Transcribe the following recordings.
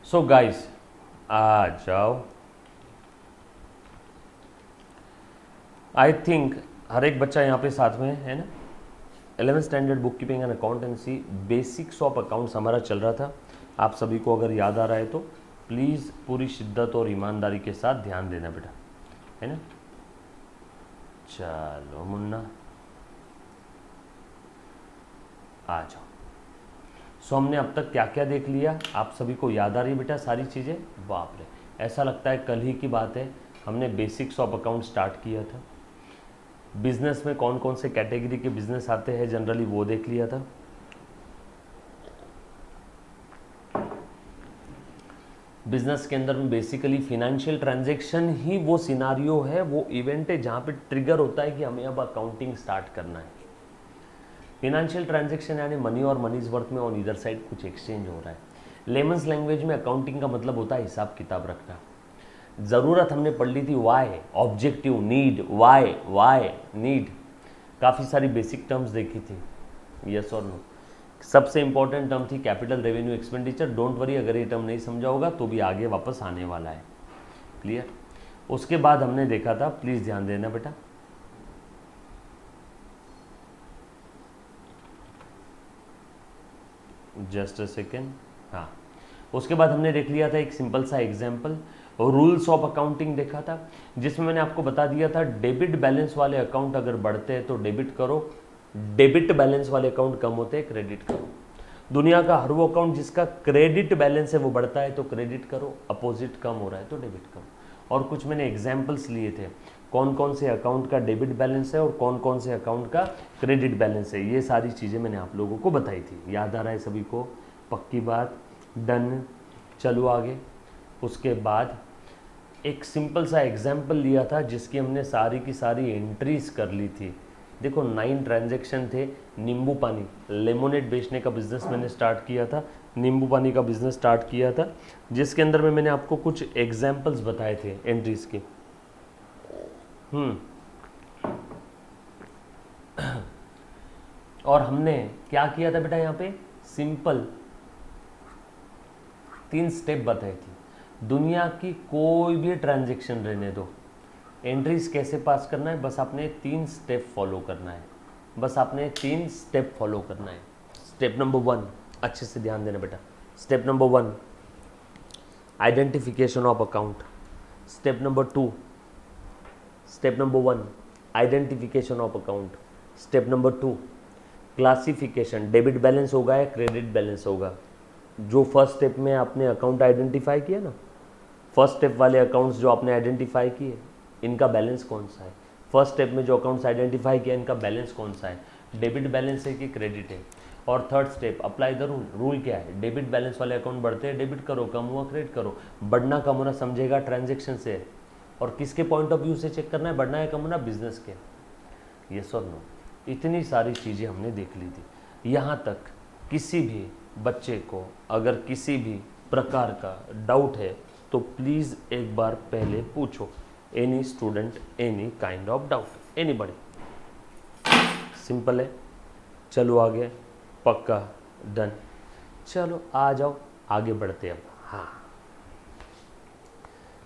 So guys आ जाओ। I think हर एक बच्चा यहाँ पे साथ में है ना। 11th standard book keeping and accountancy basics of accounts हमारा चल रहा था। आप सभी को अगर याद आ रहा है तो प्लीज़ पूरी शिद्दत और ईमानदारी के साथ ध्यान देना बेटा, है ना। चलो मुन्ना आ जाओ। सो हमने अब तक क्या क्या देख लिया, आप सभी को याद आ रही है बेटा सारी चीज़ें? बाप रे, ऐसा लगता है कल ही की बात है। हमने बेसिक्स ऑफ अकाउंट स्टार्ट किया था। बिजनेस में कौन कौन से कैटेगरी के बिजनेस आते हैं जनरली वो देख लिया था। बिजनेस के अंदर में बेसिकली फिनेंशियल ट्रांजैक्शन ही वो सिनारियो है, वो इवेंट है जहाँ पे ट्रिगर होता है कि हमें अब अकाउंटिंग स्टार्ट करना है। फिनेंशियल ट्रांजैक्शन यानी मनी और मनीज वर्थ में ऑन ईदर साइड कुछ एक्सचेंज हो रहा है। लेमन्स लैंग्वेज में अकाउंटिंग का मतलब होता है हिसाब किताब रखना। ज़रूरत हमने पढ़ ली थी why, objective, need, why need, काफ़ी सारी बेसिक टर्म्स देखी थी, यस और नो। सबसे इंपॉर्टेंट टर्म थी capital revenue expenditure. Don't worry, अगर ये टर्म नहीं समझा होगा तो भी आगे वापस आने वाला है, क्लियर। उसके बाद हमने देखा था, प्लीज़ ध्यान देना बेटा, जस्ट अ सेकेंड, हाँ। उसके बाद हमने देख लिया था एक सिंपल सा एग्जाम्पल, रूल्स ऑफ अकाउंटिंग देखा था, जिसमें मैंने आपको बता दिया था डेबिट बैलेंस वाले अकाउंट अगर बढ़ते हैं तो डेबिट करो, डेबिट बैलेंस वाले अकाउंट कम होते हैं क्रेडिट करो। दुनिया का हर वो अकाउंट जिसका क्रेडिट बैलेंस है वो बढ़ता है तो क्रेडिट करो, अपोजिट कम हो रहा है तो डेबिट करो। और कुछ मैंने एग्जाम्पल्स लिए थे, कौन कौन से अकाउंट का डेबिट बैलेंस है और कौन कौन से अकाउंट का क्रेडिट बैलेंस है, ये सारी चीज़ें मैंने आप लोगों को बताई थी। याद आ रहा है सभी को? पक्की बात, डन। चलो आगे। उसके बाद एक सिंपल सा एग्जाम्पल लिया था जिसकी हमने सारी की सारी एंट्रीज कर ली थी। देखो 9 ट्रांजैक्शन थे। नींबू पानी, लेमोनेड बेचने का बिजनेस मैंने स्टार्ट किया था, नींबू पानी का बिजनेस स्टार्ट किया था, जिसके अंदर में मैंने आपको कुछ एग्जाम्पल्स बताए थे एंट्रीज के। और हमने क्या किया था बेटा, यहाँ पे सिंपल 3 स्टेप बताई थी। दुनिया की कोई भी ट्रांजैक्शन रहने दो, एंट्रीज कैसे पास करना है, बस आपने 3 स्टेप फॉलो करना है, बस आपने 3 स्टेप फॉलो करना है। स्टेप नंबर 1, अच्छे से ध्यान देना बेटा। Step number 1, identification of account. Step number 2, step number 1, identification of account. Step number 2, classification, debit balance होगा या क्रेडिट बैलेंस होगा। जो फर्स्ट स्टेप में आपने अकाउंट आइडेंटिफाई किया ना, फर्स्ट स्टेप वाले अकाउंट्स जो आपने आइडेंटिफाई किए, इनका बैलेंस कौन सा है। फर्स्ट स्टेप में जो अकाउंट्स आइडेंटिफाई किया, इनका बैलेंस कौन सा है, डेबिट बैलेंस है कि क्रेडिट है। और third step, apply the rule. Rule क्या है, डेबिट बैलेंस वाले अकाउंट बढ़ते हैं डेबिट करो, कम हुआ क्रेडिट करो। बढ़ना कम होना समझेगा ट्रांजेक्शन से, और किसके पॉइंट ऑफ व्यू से चेक करना है बढ़ना है कम होना, बिजनेस के। यस और नो। इतनी सारी चीज़ें हमने देख ली थी। यहाँ तक किसी भी बच्चे को अगर किसी भी प्रकार का डाउट है तो प्लीज़ एक बार पहले पूछो। Any student, any kind of doubt, anybody. Simple है। चलो आगे, पक्का, डन। चलो आ जाओ, आगे बढ़ते अब। हाँ,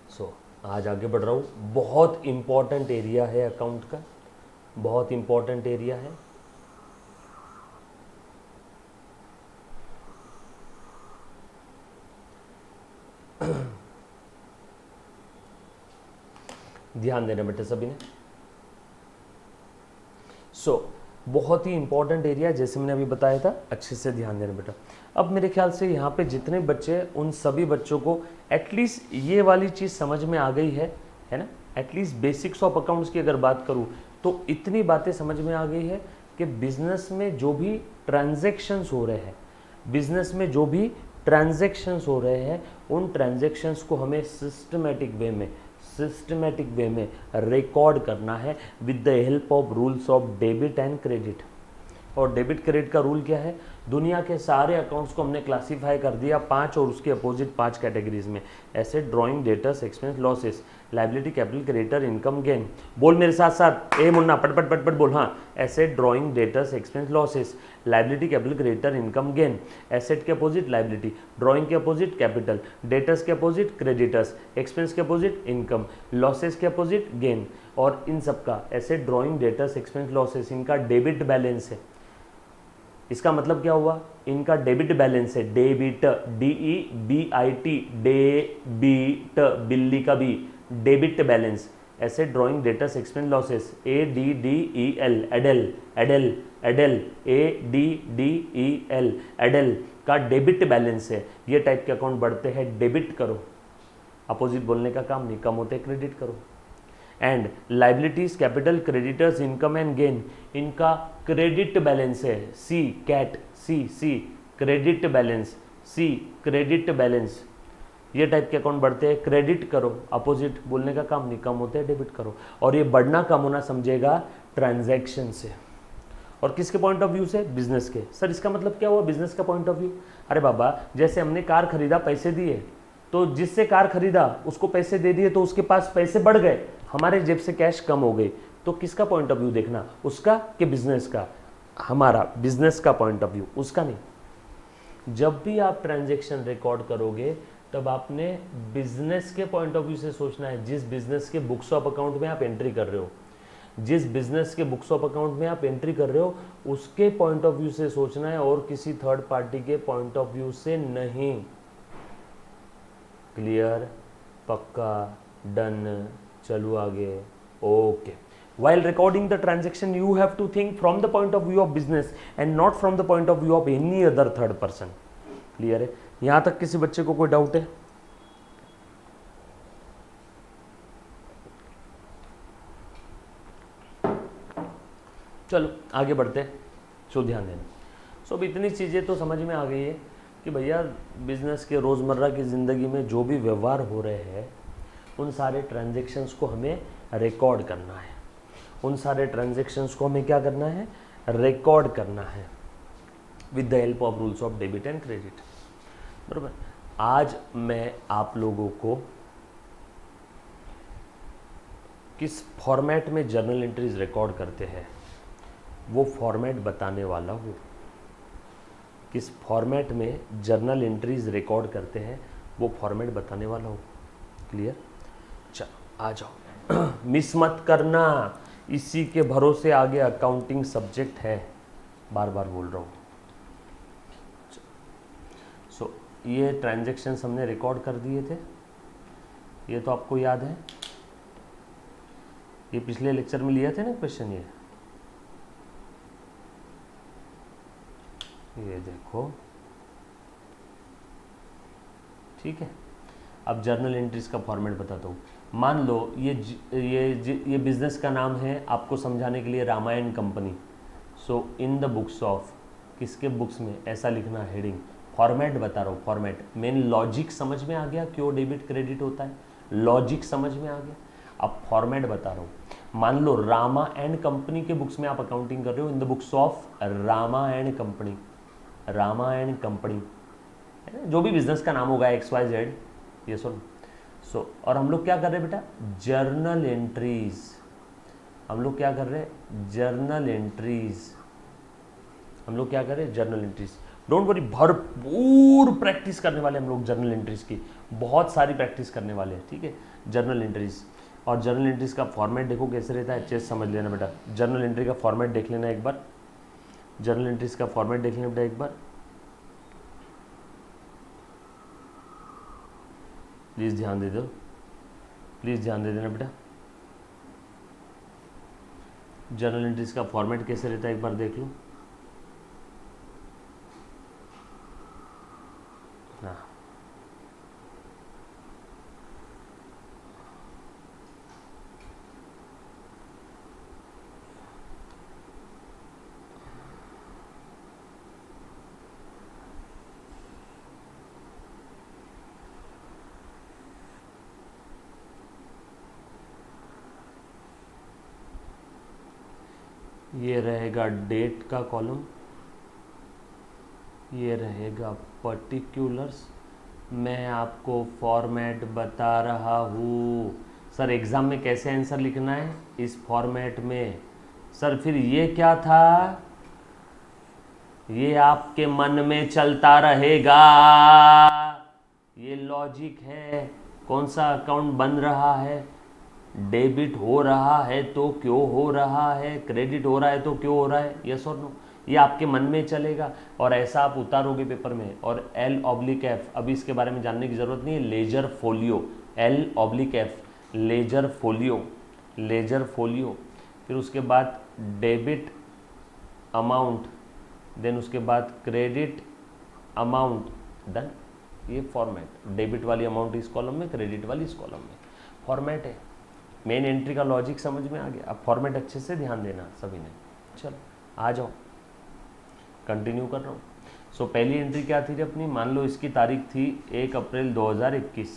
सो आज आगे बढ़ रहा हूँ। बहुत इंपॉर्टेंट एरिया है अकाउंट का, बहुत इंपॉर्टेंट एरिया है। ध्यान देना बेटे सभी ने। बहुत ही इंपॉर्टेंट एरिया, जैसे मैंने अभी बताया था, अच्छे से ध्यान देना बेटा। अब मेरे ख्याल से यहाँ पे जितने बच्चे हैं उन सभी बच्चों को एटलीस्ट ये वाली चीज़ समझ में आ गई है ना। एटलीस्ट बेसिक्स ऑफ अकाउंट्स की अगर बात करूँ तो इतनी बातें समझ में आ गई है कि बिजनेस में जो भी ट्रांजैक्शंस हो रहे हैं, बिजनेस में जो भी ट्रांजैक्शंस हो रहे हैं, उन ट्रांजैक्शंस को हमें सिस्टमेटिक वे में रिकॉर्ड करना है with the help of rules of debit and credit. और डेबिट क्रेडिट का रूल क्या है, दुनिया के सारे अकाउंट्स को हमने क्लासीफाई कर दिया 5 और उसके अपोजिट 5 कैटेगरीज में। Asset, drawing, debtors, expense, losses, liability, capital, creditor, income, gain. बोल मेरे साथ साथ, ए मुन्ना पट पट पट पट बोल। हाँ, asset, drawing, debtors, expense, losses, liability, capital, creditor, income, gain. Asset के अपोजिट लाइबिलिटी, ड्राइंग के अपोजिट कैपिटल, डेटर्स के अपोजिट क्रेडिटर्स, एक्सपेंस के अपोजिट इनकम, लॉसेस के अपोजिट गेन। और इन सबका asset, drawing, debtors, expense, losses, इनका डेबिट बैलेंस है। इसका मतलब क्या हुआ, इनका डेबिट बैलेंस है। डेबिट, DEBIT, डेबिट, बिल्ली का B, debit balance. Asset, drawing, debtors, expense, losses, ADDEL, एडेल, एडेल, एडेल, ADDEL, एडेल का डेबिट बैलेंस है। ये टाइप के अकाउंट बढ़ते हैं डेबिट करो, अपोजिट बोलने का काम नहीं, कम होते क्रेडिट करो। And liabilities, capital, creditors, income and gain, इनका क्रेडिट बैलेंस है। सी कैट, सी क्रेडिट बैलेंस, सी क्रेडिट बैलेंस। ये टाइप के अकाउंट बढ़ते हैं क्रेडिट करो, अपोजिट बोलने का काम नहीं, कम होते हैं डेबिट करो। और ये बढ़ना कम होना समझेगा ट्रांजैक्शन से। और किसके पॉइंट ऑफ व्यू से, बिजनेस के। सर इसका मतलब क्या हुआ बिजनेस का पॉइंट ऑफ व्यू। अरे बाबा, जैसे हमने कार खरीदा, पैसे दिए, तो जिससे कार खरीदा उसको पैसे दे दिए, तो उसके पास पैसे बढ़ गए, हमारे जेब से कैश कम हो गई। तो किसका पॉइंट ऑफ व्यू देखना, उसका कि बिजनेस का। हमारा बिजनेस का पॉइंट ऑफ व्यू, उसका नहीं। जब भी आप ट्रांजैक्शन रिकॉर्ड करोगे तब आपने बिजनेस के पॉइंट ऑफ व्यू से सोचना है। जिस बिजनेस के बुक्स ऑफ अकाउंट में आप एंट्री कर रहे हो, जिस बिजनेस के बुक्स ऑफ अकाउंट में आप एंट्री कर रहे हो, उसके पॉइंट ऑफ व्यू से सोचना है, और किसी थर्ड पार्टी के पॉइंट ऑफ व्यू से नहीं। क्लियर, पक्का, डन, चलो आगे, okay. While recording the transaction, you have to think from the point of view of business and not from the point of view of any other third person. Clear है? यहां तक किसी बच्चे को कोई डाउट है? चलो आगे बढ़ते हैं। सो ध्यान देना। सो अब इतनी चीज़ें तो समझ में आ गई है कि भैया बिजनेस के रोज़मर्रा की ज़िंदगी में जो भी व्यवहार हो रहे हैं, उन सारे ट्रांजेक्शन्स को हमें रिकॉर्ड करना है। उन सारे ट्रांजेक्शन्स को हमें क्या करना है, रिकॉर्ड करना है with the help of rules of debit and credit. बराबर। आज मैं आप लोगों को किस फॉर्मेट में जर्नल एंट्रीज रिकॉर्ड करते हैं वो फॉर्मेट बताने वाला हूँ। किस फॉर्मेट में जर्नल एंट्रीज रिकॉर्ड करते हैं वो फॉर्मेट बताने वाला हूँ। क्लियर? चलो आ जाओ। मिस मत करना, इसी के भरोसे आगे अकाउंटिंग सब्जेक्ट है, बार बार बोल रहा हूँ। सो ये ट्रांजैक्शंस हमने रिकॉर्ड कर दिए थे, ये तो आपको याद है, ये पिछले लेक्चर में लिया थे ना क्वेश्चन। ये देखो, ठीक है। अब जर्नल एंट्रीज का फॉर्मेट बताता हूँ। मान लो ये बिजनेस का नाम है, आपको समझाने के लिए Ramayan company. So in the books of, किसके बुक्स में, ऐसा लिखना हेडिंग। फॉर्मेट बता रहा हूँ, फॉर्मेट। मेन लॉजिक समझ में आ गया क्यों डेबिट क्रेडिट होता है, लॉजिक समझ में आ गया। अब फॉर्मेट बता रहा हूँ। मान लो रामा एंड कंपनी के बुक्स में आप अकाउंटिंग कर रहे हो, इन the books of Rama and company, Rama and company, जो भी बिजनेस का नाम होगा XYZ, ये सुन। सो और हम लोग क्या कर रहे हैं बेटा, जर्नल एंट्रीज। हम लोग क्या कर रहे हैं, जर्नल एंट्रीज। हम लोग क्या कर रहे हैं, जर्नल एंट्रीज। डोंट वरी, भरपूर प्रैक्टिस करने वाले हम लोग जर्नल एंट्रीज की, बहुत सारी प्रैक्टिस करने वाले हैं। ठीक है, जर्नल एंट्रीज। और जर्नल एंट्रीज का फॉर्मेट देखो कैसे रहता है, चेस समझ लेना बेटा। जर्नल एंट्री का फॉर्मेट देख लेना एक बार, जर्नल एंट्रीज का फॉर्मेट देख लेना बेटा एक बार, प्लीज़ ध्यान दे दो, प्लीज़ ध्यान दे देना बेटा। जर्नल एंट्रीज का फॉर्मेट कैसे रहता है एक बार देख लो। हाँ, ये रहेगा डेट का कॉलम, ये रहेगा पर्टिकुलर्स। मैं आपको फॉर्मेट बता रहा हूँ सर, एग्ज़ाम में कैसे आंसर लिखना है इस फॉर्मेट में। सर फिर ये क्या था, ये आपके मन में चलता रहेगा, ये लॉजिक है। कौन सा अकाउंट बन रहा है, डेबिट हो रहा है तो क्यों हो रहा है, क्रेडिट हो रहा है तो क्यों हो रहा है, यस और नो, ये आपके मन में चलेगा और ऐसा आप उतारोगे पेपर में। और L/F, अभी इसके बारे में जानने की ज़रूरत नहीं है, ledger folio, L/F, ledger folio, ledger folio. फिर उसके बाद डेबिट अमाउंट, देन उसके बाद क्रेडिट अमाउंट, डन। ये फॉर्मेट, डेबिट वाली अमाउंट इस कॉलम में, क्रेडिट वाली इस कॉलम में, फॉर्मेट है। मेन एंट्री का लॉजिक समझ में आ गया। अब फॉर्मेट अच्छे से ध्यान देना सभी ने। चलो आ जाओ, कंटिन्यू कर रहा हूँ। सो पहली एंट्री क्या थी अपनी, मान लो इसकी तारीख थी 1 अप्रैल 2021,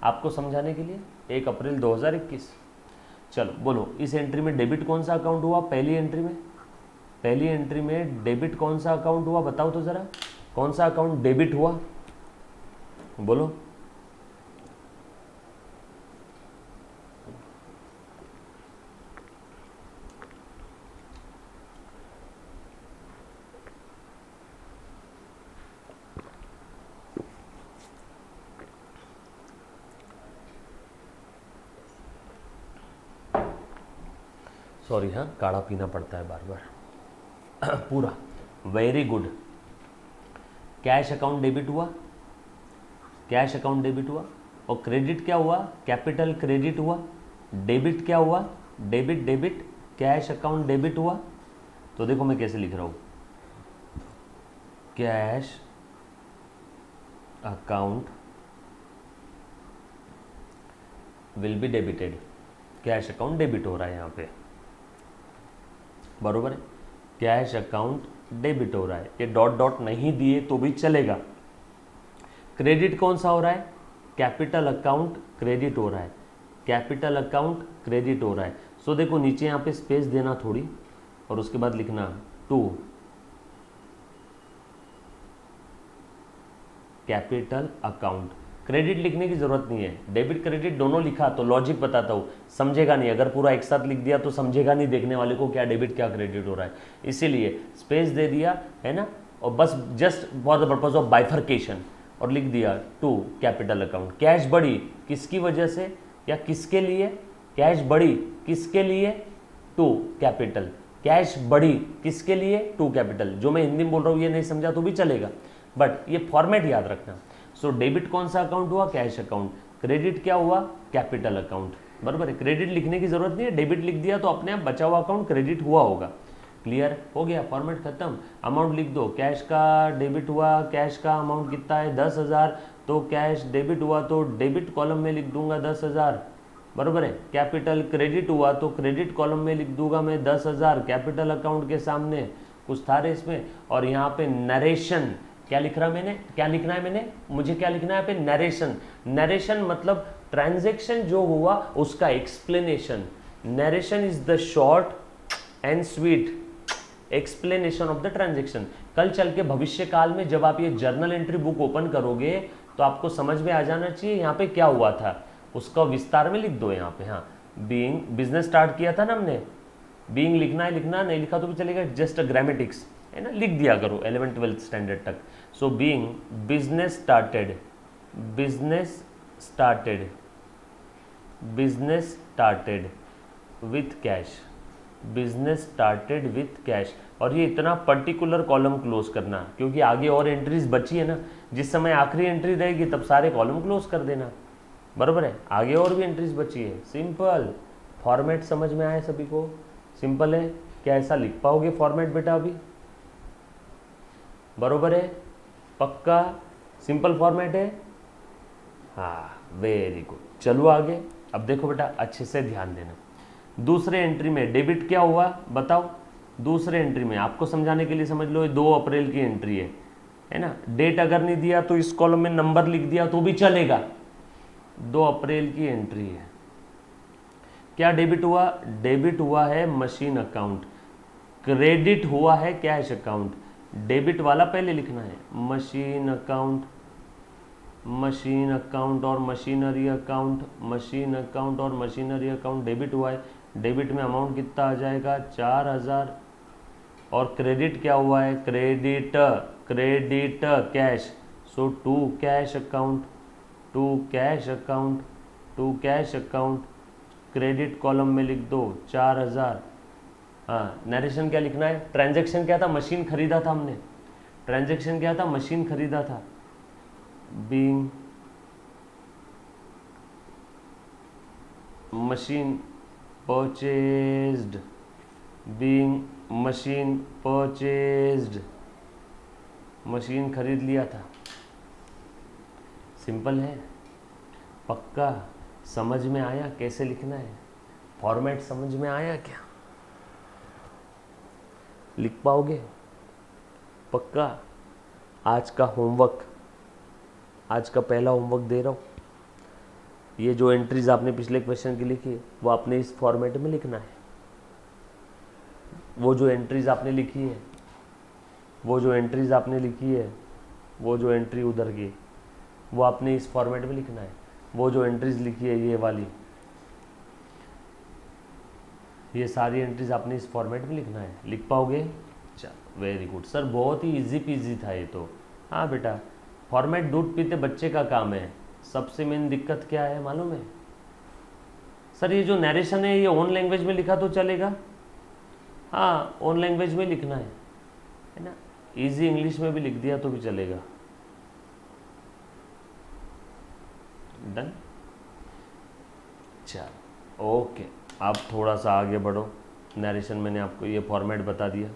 आपको समझाने के लिए 1 अप्रैल 2021। चलो बोलो, इस एंट्री में डेबिट कौन सा अकाउंट हुआ, पहली एंट्री में, पहली एंट्री में डेबिट कौन सा अकाउंट हुआ, बताओ तो ज़रा, कौन सा अकाउंट डेबिट हुआ, बोलो। सॉरी हाँ, काढ़ा पीना पड़ता है बार बार पूरा। Very good, cash account debit हुआ, कैश अकाउंट डेबिट हुआ। और क्रेडिट क्या हुआ, कैपिटल क्रेडिट हुआ। डेबिट क्या हुआ, debit, debit, cash account debit हुआ। तो देखो मैं कैसे लिख रहा हूँ, cash account will be debited, cash account debit हो रहा है यहाँ पे, बरोबर है, कैश अकाउंट डेबिट हो रहा है। ये डॉट डॉट नहीं दिए तो भी चलेगा। क्रेडिट कौन सा हो रहा है, कैपिटल अकाउंट क्रेडिट हो रहा है, कैपिटल अकाउंट क्रेडिट हो रहा है। सो देखो नीचे यहाँ पे स्पेस देना थोड़ी, और उसके बाद लिखना टू कैपिटल अकाउंट। क्रेडिट लिखने की जरूरत नहीं है, डेबिट क्रेडिट दोनों लिखा तो लॉजिक बताता हूँ, समझेगा नहीं। अगर पूरा एक साथ लिख दिया तो समझेगा नहीं देखने वाले को क्या डेबिट क्या क्रेडिट हो रहा है, इसीलिए स्पेस दे दिया है ना, और बस just for the purpose of bifurcation, और लिख दिया टू कैपिटल अकाउंट। कैश बढ़ी किसकी वजह से या किसके लिए, कैश बढ़ी किसके लिए, टू कैपिटल, कैश बढ़ी किसके लिए, टू कैपिटल। जो मैं हिंदी में बोल रहा हूँ ये नहीं समझा तो भी चलेगा, बट ये फॉर्मेट याद रखना। सो डेबिट कौन सा अकाउंट हुआ, कैश अकाउंट। क्रेडिट क्या हुआ, कैपिटल अकाउंट, बराबर है। क्रेडिट लिखने की जरूरत नहीं है, डेबिट लिख दिया तो अपने आप बचा हुआ अकाउंट क्रेडिट हुआ होगा। क्लियर हो गया, फॉर्मेट खत्म। अमाउंट लिख दो, कैश का डेबिट हुआ, कैश का अमाउंट कितना है 10,000, तो कैश डेबिट हुआ तो डेबिट कॉलम में लिख दूंगा 10,000, बराबर है। कैपिटल क्रेडिट हुआ तो क्रेडिट कॉलम में लिख दूंगा मैं 10,000 कैपिटल अकाउंट के सामने। कुछ था रे इसमें। और यहाँ पे नरेशन क्या लिख रहा मैंने, क्या लिखना है मैंने, मुझे क्या लिखना है यहाँ पे, नरेशन। नरेशन मतलब ट्रांजैक्शन जो हुआ उसका explanation. Narration is the short and sweet explanation of the transaction. कल चल के भविष्य काल में जब आप ये जर्नल एंट्री बुक ओपन करोगे तो आपको समझ में आ जाना चाहिए यहाँ पे क्या हुआ था, उसका विस्तार में लिख दो यहाँ पे। हाँ, बीइंग, बिजनेस स्टार्ट किया था ना हमने, बीइंग लिखना है, लिखना नहीं लिखा तो भी चलेगा, जस्ट ग्रामेटिक्स है ना, लिख दिया करो 11th-12th स्टैंडर्ड तक। So being, business started, business started, business started with cash, business started with cash. और ये इतना पर्टिकुलर कॉलम क्लोज करना, क्योंकि आगे और एंट्रीज बची है ना, जिस समय आखिरी एंट्री रहेगी तब सारे कॉलम क्लोज कर देना, बराबर है। आगे और भी एंट्रीज बची है। सिंपल फॉर्मेट समझ में आया सभी को, सिंपल है। क्या ऐसा लिख पाओगे फॉर्मेट बेटा अभी, बरोबर है, पक्का सिंपल फॉर्मेट है, हाँ वेरी गुड। चलो आगे। अब देखो बेटा अच्छे से ध्यान देना, दूसरे एंट्री में डेबिट क्या हुआ बताओ। दूसरे एंट्री में आपको समझाने के लिए समझ लो, 2 अप्रैल की एंट्री है ना। डेट अगर नहीं दिया तो इस कॉलम में नंबर लिख दिया तो भी चलेगा। 2 अप्रैल की एंट्री है, क्या डेबिट हुआ, डेबिट हुआ है मशीन अकाउंट, क्रेडिट हुआ है कैश अकाउंट। डेबिट वाला पहले लिखना है, मशीन अकाउंट, मशीन अकाउंट और मशीनरी अकाउंट, मशीन अकाउंट और मशीनरी अकाउंट डेबिट हुआ है। डेबिट में अमाउंट कितना आ जाएगा 4000, और क्रेडिट क्या हुआ है, credit, credit cash, so to cash account, to cash account, to cash account, credit column में लिख दो 4000। हाँ, नरेशन क्या लिखना है, ट्रांजैक्शन क्या था, मशीन खरीदा था हमने, ट्रांजैक्शन क्या था, मशीन खरीदा था, being machine purchased, being machine purchased, machine खरीद लिया था। सिंपल है, पक्का समझ में आया कैसे लिखना है, फॉर्मेट समझ में आया क्या, लिख पाओगे पक्का। आज का होमवर्क, आज का पहला होमवर्क दे रहा हूँ, ये जो एंट्रीज आपने पिछले क्वेश्चन की लिखी वो आपने इस फॉर्मेट में लिखना है। वो जो एंट्रीज आपने लिखी है, वो जो एंट्रीज आपने लिखी है, वो जो एंट्री उधर की, वो आपने इस फॉर्मेट में लिखना है। वो जो एंट्रीज लिखी है ये वाली, ये सारी एंट्रीज आपने इस फॉर्मेट में लिखना है। लिख पाओगे? चलो वेरी गुड सर, बहुत ही इजी पीजी था ये तो। हाँ बेटा, फॉर्मेट दूध पीते बच्चे का काम है। सबसे मेन दिक्कत क्या है मालूम है सर, ये जो नरेशन है ये ओन लैंग्वेज में लिखा तो चलेगा? हाँ, ओन लैंग्वेज में लिखना है ना, इजी इंग्लिश में भी लिख दिया तो भी चलेगा। डन, चलो ओके। आप थोड़ा सा आगे बढ़ो, नरेशन मैंने आपको ये फॉर्मेट बता दिया।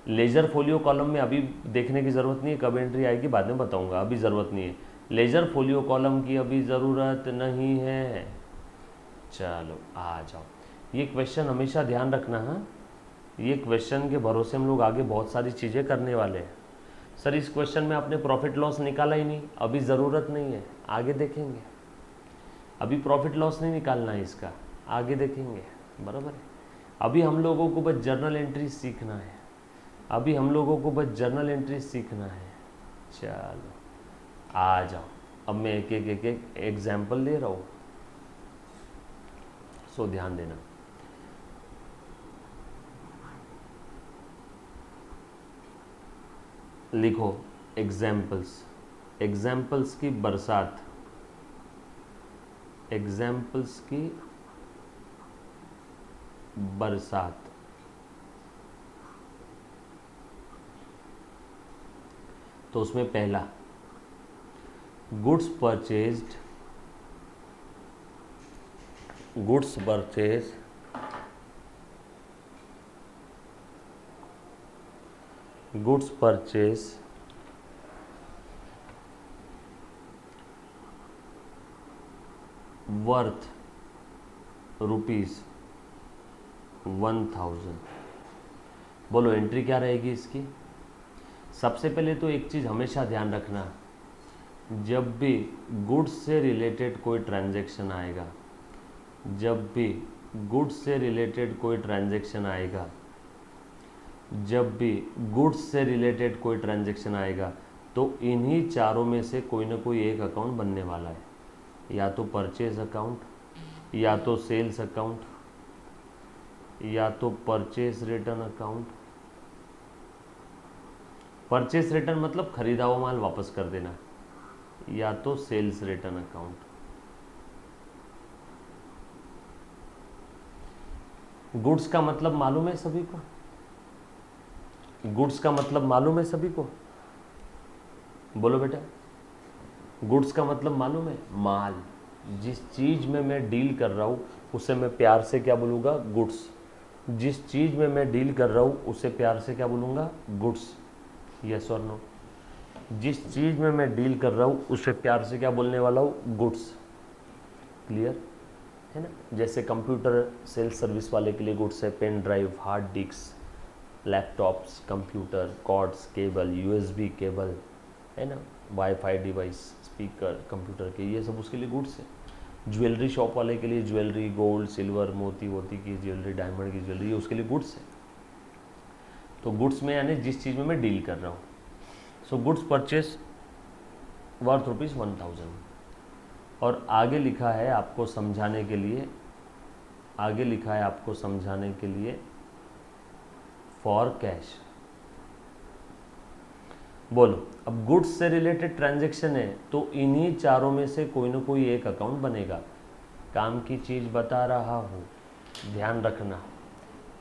लेजर फोलियो कॉलम में अभी देखने की ज़रूरत नहीं है, कब एंट्री आएगी बाद में बताऊंगा, अभी ज़रूरत नहीं है। लेजर फोलियो कॉलम की अभी ज़रूरत नहीं है। चलो आ जाओ, ये क्वेश्चन हमेशा ध्यान रखना। हाँ, ये क्वेश्चन के भरोसे हम लोग आगे बहुत सारी चीज़ें करने वाले हैं। सर इस क्वेश्चन में आपने प्रॉफिट लॉस निकाला ही नहीं, अभी ज़रूरत नहीं है, आगे देखेंगे। अभी प्रॉफिट लॉस नहीं निकालना है इसका, आगे देखेंगे, बराबर है। अभी हम लोगों को बस जर्नल एंट्री सीखना है, अभी हम लोगों को बस जर्नल एंट्री सीखना है। चलो आ जाओ, अब मैं एक एक एग्जाम्पल दे रहा हूँ, सो ध्यान देना। लिखो एग्जाम्पल्स, एग्जाम्पल्स की बरसात, एग्जाम्पल्स की बरसात। तो उसमें पहला, goods purchased, goods purchase, goods purchase worth ₹1000। बोलो एंट्री क्या रहेगी इसकी? सबसे पहले तो एक चीज़ हमेशा ध्यान रखना, जब भी गुड्स से रिलेटेड कोई ट्रांजैक्शन आएगा, जब भी गुड्स से रिलेटेड कोई ट्रांजैक्शन आएगा, जब भी गुड्स से रिलेटेड कोई ट्रांजैक्शन आएगा, तो इन्हीं चारों में से कोई ना कोई एक अकाउंट बनने वाला है। या तो परचेज अकाउंट, या तो सेल्स अकाउंट, या तो purchase return account. Purchase return मतलब खरीदा हुआ माल वापस कर देना, या तो सेल्स रिटर्न अकाउंट। गुड्स का मतलब मालूम है सभी को? गुड्स का मतलब मालूम है सभी को? बोलो बेटा, गुड्स का मतलब मालूम है? माल। जिस चीज़ में मैं डील कर रहा हूँ उसे मैं प्यार से क्या बोलूँगा? गुड्स। जिस चीज़ में मैं डील कर रहा हूँ उसे प्यार से क्या बोलूँगा? गुड्स। यस और नो? जिस चीज़ में मैं डील कर रहा हूँ उसे प्यार से क्या बोलने वाला हूँ? गुड्स। क्लियर है ना? जैसे कंप्यूटर सेल्स सर्विस वाले के लिए गुड्स है pen drive, hard disk, laptops, computer, cords, cable, USB cable, है ना, वाईफाई डिवाइस, स्पीकर कंप्यूटर के, ये सब उसके लिए गुड्स है। ज्वेलरी शॉप वाले के लिए ज्वेलरी, गोल्ड, सिल्वर, मोती वोती की ज्वेलरी, डायमंड की ज्वेलरी, ये उसके लिए गुड्स है। तो गुड्स में यानी जिस चीज़ में मैं डील कर रहा हूँ। सो गुड्स परचेस वर्थ ₹1000 और आगे लिखा है आपको समझाने के लिए, आगे लिखा है आपको समझाने के लिए फॉर कैश। बोलो, अब गुड्स से रिलेटेड ट्रांजैक्शन है तो इन्हीं चारों में से कोई ना कोई एक अकाउंट बनेगा। काम की चीज़ बता रहा हूँ, ध्यान रखना,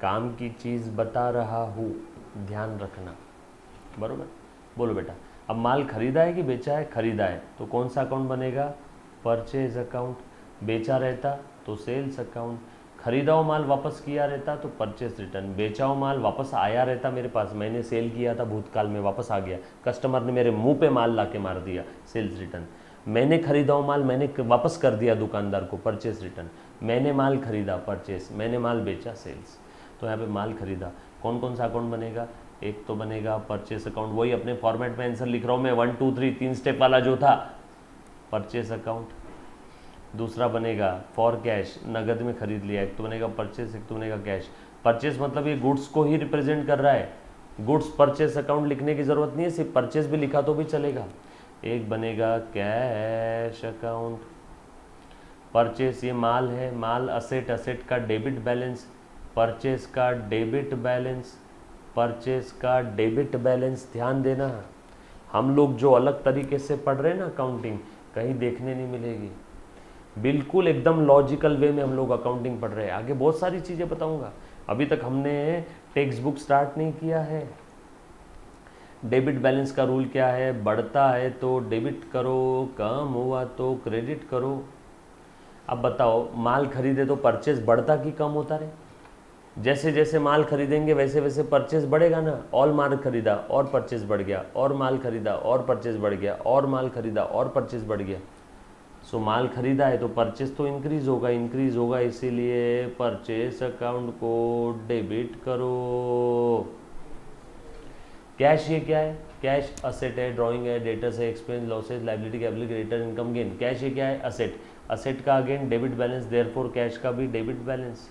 काम की चीज़ बता रहा हूँ, ध्यान रखना, बरोबर। बोलो बेटा, अब माल खरीदा है कि बेचा है? खरीदा है, तो कौन सा अकाउंट बनेगा? Purchase account. बेचा रहता तो सेल्स अकाउंट। खरीदा हुआ माल वापस किया रहता तो परचेस रिटर्न। बेचा हुआ माल वापस आया रहता मेरे पास, मैंने सेल किया था भूतकाल में, वापस आ गया, कस्टमर ने मेरे मुंह पे माल ला के मार दिया, सेल्स रिटर्न। मैंने खरीदा हुआ माल मैंने वापस कर दिया दुकानदार को, परचेस रिटर्न। मैंने माल खरीदा, परचेस। मैंने माल बेचा, सेल्स। तो यहाँ पे माल खरीदा, कौन कौन सा अकाउंट बनेगा? एक तो बनेगा परचेस अकाउंट, वही अपने फॉर्मेट में आंसर लिख रहा हूँ मैं, 1 2 3 3 स्टेप वाला जो था, परचेस अकाउंट। दूसरा बनेगा फॉर कैश, नगद में खरीद लिया, एक तो बनेगा परचेस, एक तो बनेगा कैश। परचेस मतलब ये गुड्स को ही रिप्रेजेंट कर रहा है, गुड्स परचेस अकाउंट लिखने की ज़रूरत नहीं है, सिर्फ परचेस भी लिखा तो भी चलेगा। एक बनेगा कैश अकाउंट। परचेस ये माल है, माल असेट, असेट का डेबिट बैलेंस, परचेस का डेबिट बैलेंस, परचेस का डेबिट बैलेंस। ध्यान देना, हम लोग जो अलग तरीके से पढ़ रहे हैं ना अकाउंटिंग, कहीं देखने नहीं मिलेगी। बिल्कुल एकदम लॉजिकल वे में हम लोग अकाउंटिंग पढ़ रहे हैं। आगे बहुत सारी चीज़ें बताऊंगा, अभी तक हमने टेक्स्ट बुक स्टार्ट नहीं किया है। डेबिट बैलेंस का रूल क्या है? बढ़ता है तो डेबिट करो, कम हुआ तो क्रेडिट करो। अब बताओ, माल खरीदे तो परचेज बढ़ता कि कम होता रहे? जैसे जैसे माल खरीदेंगे वैसे वैसे परचेज बढ़ेगा ना। ऑल माल खरीदा और परचेज बढ़ गया, और माल खरीदा और परचेज बढ़ गया, और माल खरीदा और परचेज बढ़ गया। सो माल खरीदा है तो परचेज तो इंक्रीज होगा, इंक्रीज होगा, इसीलिए परचेज अकाउंट को डेबिट करो। कैश ये क्या है? कैश असेट है, ड्राइंग है, डेटर्स है, expense, losses, liability, capital, creditor, income, gain. Cash ये क्या है? असेट। असेट का again debit balance, therefore cash का भी डेबिट बैलेंस।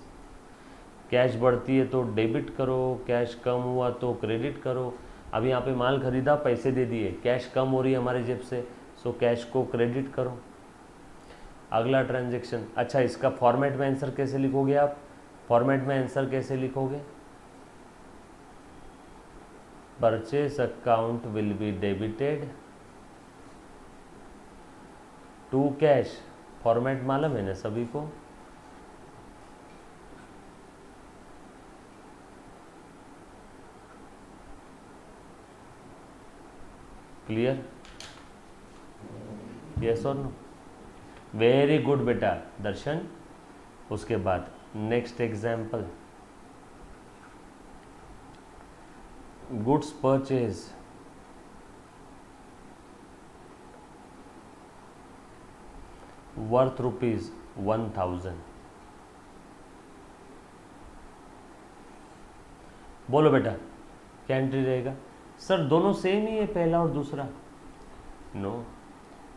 कैश बढ़ती है तो डेबिट करो, कैश कम हुआ तो क्रेडिट करो। अब यहाँ पे माल खरीदा, पैसे दे दिए, कैश कम हो रही है हमारे जेब से, सो कैश को क्रेडिट करो। अगला ट्रांजेक्शन। अच्छा, इसका फॉर्मेट में आंसर कैसे लिखोगे आप? फॉर्मेट में आंसर कैसे लिखोगे? Purchase account will be debited to cash. Format मालूम है ना सभी को? क्लियर? यस और नो? वेरी गुड बेटा दर्शन। उसके बाद next example, goods purchase worth ₹1000। बोलो बेटा, क्या एंट्री रहेगा? सर दोनों सेम ही है, पहला और दूसरा। नो,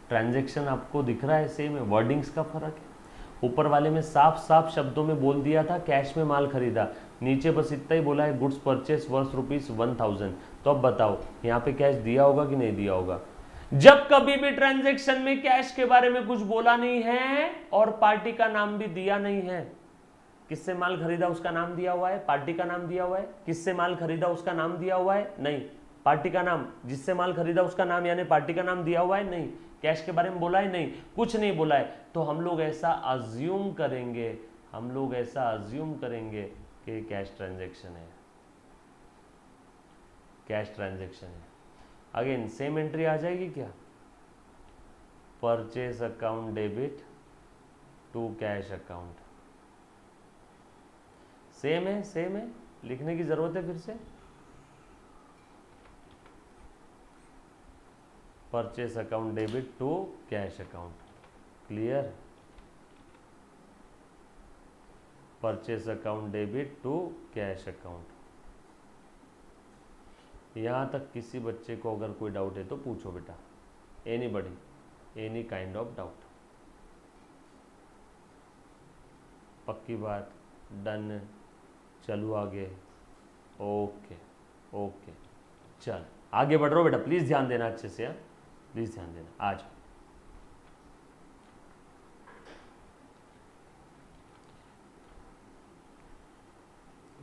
ट्रांजैक्शन आपको दिख रहा है सेम है, वर्डिंग्स का फर्क है। ऊपर वाले में साफ साफ शब्दों में बोल दिया था कैश में माल खरीदा, नीचे बस इतना ही बोला है गुड्स परचेस वर्थ ₹1000। तो अब बताओ यहाँ पे कैश दिया होगा कि नहीं दिया होगा? जब कभी भी ट्रांजैक्शन में कैश के बारे में कुछ बोला नहीं है और पार्टी का नाम भी दिया नहीं है। किससे माल खरीदा उसका नाम दिया हुआ है, पार्टी का नाम दिया हुआ है? किससे माल खरीदा उसका नाम दिया हुआ है? नहीं। पार्टी का नाम, जिससे माल खरीदा उसका नाम यानी पार्टी का नाम दिया हुआ है? नहीं। कैश के बारे में बोला है? नहीं, कुछ नहीं बोला है। तो हम लोग ऐसा अज्यूम करेंगे, हम लोग ऐसा अज्यूम करेंगे कि कैश ट्रांजैक्शन है, कैश ट्रांजैक्शन है। अगेन सेम एंट्री आ जाएगी क्या? Purchase account debit to cash account. Same है, सेम है, लिखने की जरूरत है फिर से? Purchase account debit to cash account. Clear? Purchase account debit to cash account. यहाँ तक किसी बच्चे को अगर कोई डाउट है तो पूछो बेटा, anybody, any kind of doubt. पक्की बात? डन? चलो आगे। ओके। ओके, चल आगे बढ़ रहा हूँ बेटा, प्लीज ध्यान देना अच्छे से, प्लीज ध्यान देना। आज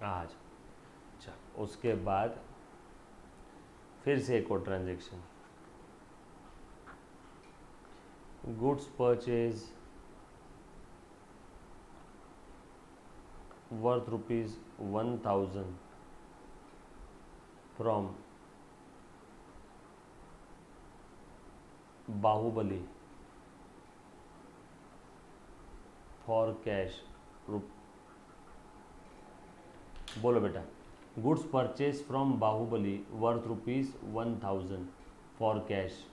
आज चल, उसके बाद फिर से एक और transaction, goods purchase worth ₹1000 from Bahubali for cash. बोलो बेटा, goods purchase from Bahubali worth ₹1000 for cash.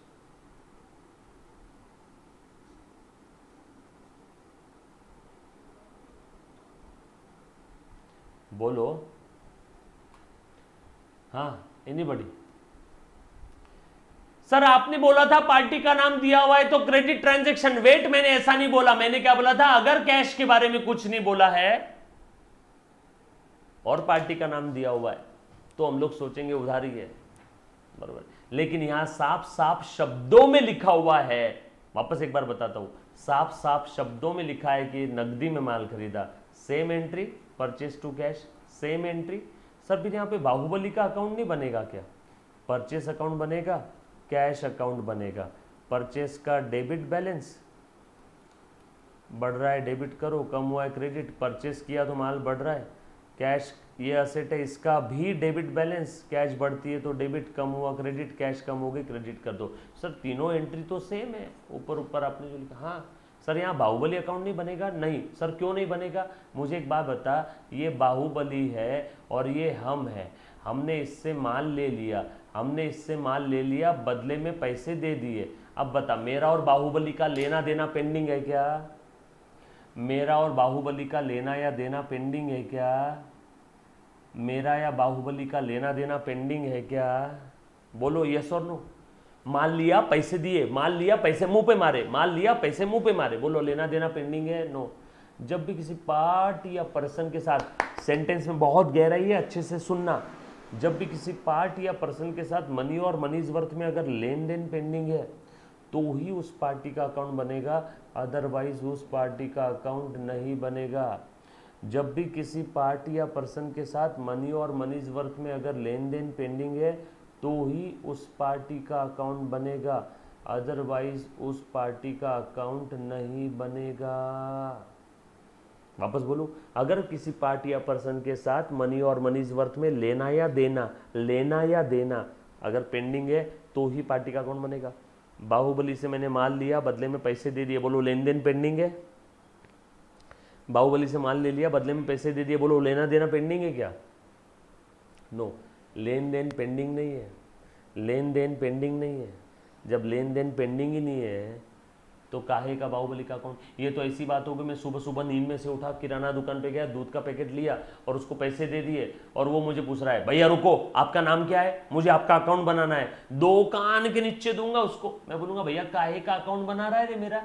बोलो, हाँ एनीबॉडी। सर आपने बोला था पार्टी का नाम दिया हुआ है तो क्रेडिट ट्रांजैक्शन। वेट, मैंने ऐसा नहीं बोला। मैंने क्या बोला था, अगर कैश के बारे में कुछ नहीं बोला है और पार्टी का नाम दिया हुआ है तो हम लोग सोचेंगे उधारी है, बराबर। लेकिन यहां साफ साफ शब्दों में लिखा हुआ है, वापस एक बार बताता हूं, साफ साफ शब्दों में लिखा है कि नकदी में माल खरीदा, same entry, purchase to cash, same entry. Sir फिर यहां पे बाहुबली का अकाउंट नहीं बनेगा क्या? परचेस अकाउंट बनेगा, कैश अकाउंट बनेगा। परचेस का डेबिट बैलेंस बढ़ रहा है, डेबिट करो, कम हुआ है क्रेडिट, परचेस किया तो माल बढ़ रहा है। कैश ये असेट है, इसका भी डेबिट बैलेंस, कैश बढ़ती है तो डेबिट, कम हुआ क्रेडिट, कैश कम हो गई क्रेडिट कर दो। सर तीनों एंट्री तो सेम है, ऊपर ऊपर आपने जो लिखा। हाँ सर यहाँ बाहुबली अकाउंट नहीं बनेगा। नहीं सर, क्यों नहीं बनेगा? मुझे एक बात बता, ये बाहुबली है और ये हम है, हमने इससे माल ले लिया, हमने इससे माल ले लिया, बदले में पैसे दे दिए। अब बता, मेरा और बाहुबली का लेना देना पेंडिंग है क्या? मेरा और बाहुबली का लेना या देना पेंडिंग है क्या? मेरा या बाहुबली का लेना देना पेंडिंग है क्या? बोलो यस और नो। माल लिया पैसे दिए, माल लिया पैसे मुंह पे मारे, माल लिया पैसे मुंह पे मारे, बोलो लेना देना पेंडिंग है? नो। जब भी किसी पार्ट या पर्सन के साथ, सेंटेंस में बहुत गहराई है, अच्छे से सुनना, जब भी किसी पार्ट या पर्सन के साथ मनी और मनीज वर्थ में अगर लेन देन पेंडिंग है तो ही उस पार्टी का अकाउंट बनेगा, अदरवाइज उस पार्टी का अकाउंट नहीं बनेगा। जब भी किसी पार्टी या पर्सन के साथ मनी और मनीज वर्थ में अगर लेन देन पेंडिंग है तो ही उस पार्टी का अकाउंट बनेगा, अदरवाइज उस पार्टी का अकाउंट नहीं बनेगा। वापस बोलूं, अगर किसी पार्टी या पर्सन के साथ मनी और मनीज वर्थ में लेना या देना अगर पेंडिंग है तो ही पार्टी का अकाउंट बनेगा। बाहुबली से मैंने माल लिया, बदले में पैसे दे दिए, बोलो लेन देन पेंडिंग है। बाहुबली से माल ले लिया, बदले में पैसे दे दिए, बोलो लेना देना पेंडिंग है क्या? नो, लेन देन पेंडिंग नहीं है, लेन देन पेंडिंग नहीं है। जब लेन देन पेंडिंग ही नहीं है तो काहे का बाहुबली का अकाउंट? ये तो ऐसी बात होगी, मैं सुबह सुबह नींद में से उठा, किराना दुकान पे गया, दूध का पैकेट लिया और उसको पैसे दे दिए और वो मुझे पूछ रहा है, भैया रुको, आपका नाम क्या है, मुझे आपका अकाउंट बनाना है। 2 कान के नीचे दूंगा उसको, मैं बोलूंगा भैया काहे का अकाउंट बना रहा है रे मेरा?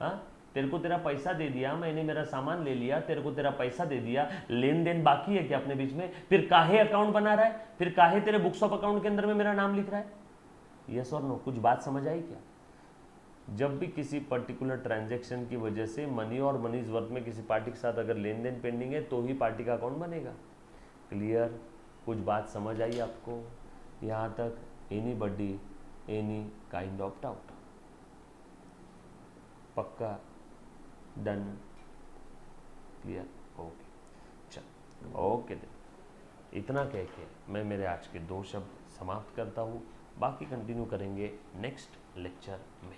हाँ, तेरे को तेरा पैसा दे दिया, मैंने मेरा सामान ले लिया, तेरे को तेरा पैसा दे दिया, लेन देन बाकी है क्या अपने बीच में? फिर काहे अकाउंट बना रहा है? फिर काहे तेरे बुक्स ऑफ अकाउंट के अंदर में मेरा नाम लिख रहा है? यस और नो? कुछ बात समझ आई क्या? जब भी किसी पर्टिकुलर ट्रांजैक्शन की वजह से मनी और मनीज वर्थ में किसी पार्टी के साथ अगर लेन देन पेंडिंग है तो ही पार्टी का अकाउंट बनेगा। क्लियर? कुछ बात समझ आई आपको यहाँ तक? Anybody, any kind of doubt? पक्का? डन? क्लियर? ओके, चल ओके देन। इतना कह के मैं मेरे आज के 2 शब्द समाप्त करता हूँ, बाकी कंटिन्यू करेंगे नेक्स्ट लेक्चर में।